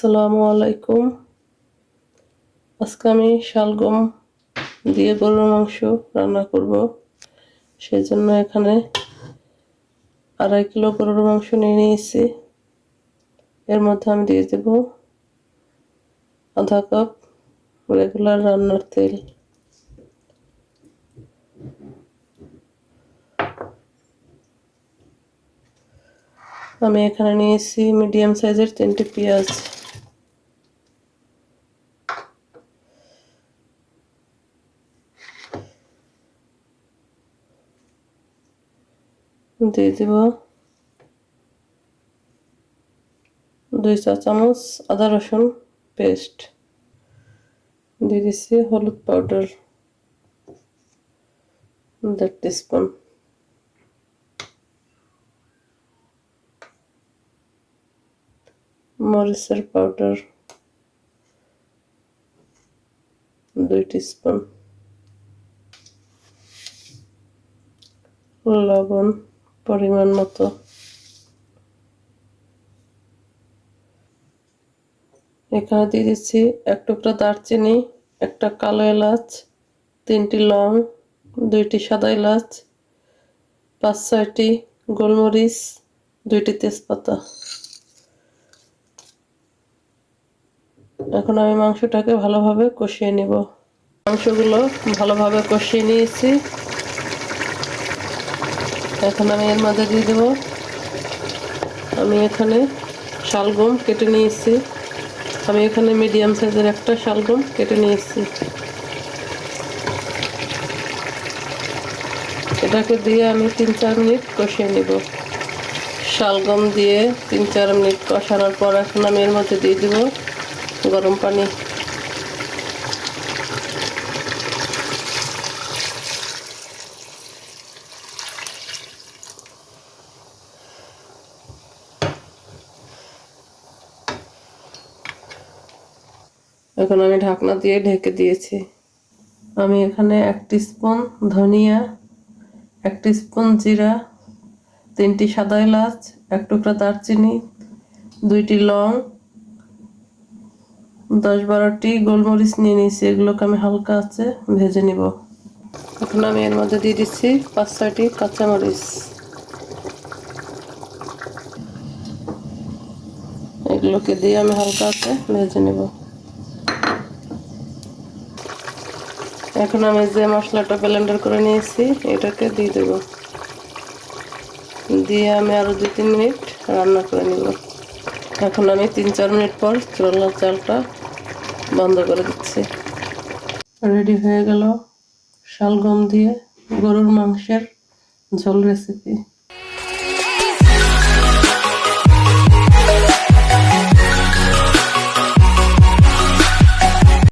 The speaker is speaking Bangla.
আসসালামু আলাইকুম। আজকে আমি শালগম দিয়ে গরুর মাংস রান্না করব। সেজন্য এখানে 2.5 কিলো গরুর মাংস নিয়ে নিয়েছি। এর মধ্যে আমি দিয়ে দেব আধা কাপ রেগুলার রান্নার তেল। আমি এখানে নিয়েছি মিডিয়াম সাইজের 3টি পেঁয়াজ। দিয়ে দেব 2 চা চামচ আদা রসুন পেস্ট। দিয়ে দিচ্ছি হলুদ পাউডার 1.5 টিস্পুন, মরিচের পাউডার 2 টিস্পুন, লবণ পরিমাণ মতো। এখানে দিয়ে দিচ্ছি 1 টুকরা দারচিনি, 1টা কালো এলাচ, 3টি লং, 2টি সাদা এলাচ, 5-6টি গোলমরিচ, 2টি তেজপাতা। এখন আমি মাংসটাকে ভালোভাবে কষিয়ে নেব। মাংসগুলো ভালোভাবে কষিয়ে নিয়েছি। এখন আমি এর মধ্যে দিয়ে দেব, আমি এখানে শালগম কেটে নিয়েছি। আমি এখানে মিডিয়াম সাইজের একটা শালগম কেটে নিয়েছি। এটাকে দিয়ে আমি 3-4 মিনিট কষিয়ে নেব। শালগম দিয়ে 3-4 মিনিট কষানোর পর এখন আমি এর মধ্যে দিয়ে দেব গরম পানি। এখন আমি ঢাকনা দিয়ে ঢেকে দিয়েছি। আমি এখানে 1 টিস্পুন ধনিয়া, 1 টিস্পুন জিরা, 3টি সাদা এলাচ, 1 টুকরা দারচিনি, 2টি লং, 10-12টি গোলমরিচ নিয়ে নিয়েছি। এগুলোকে আমি হালকা আঁচে ভেজে নিব। এখন আমি এর মধ্যে দিয়ে দিচ্ছি 5-6টি কাঁচামরিচ। এগুলোকে দিয়ে আমি হালকা আঁচে ভেজে নেব। এখন আমি যে মশলাটা ব্লেন্ডার করে নিয়েছি এটাকে দিয়ে দেব। দিয়ে আমি আরো 2-3 মিনিট রান্না করে নেব। এখন আমি 3-4 মিনিট পর চুলার জালটা বন্ধ করে দিচ্ছি। রেডি হয়ে গেল শালগম দিয়ে গরুর মাংসের ঝোল রেসিপি।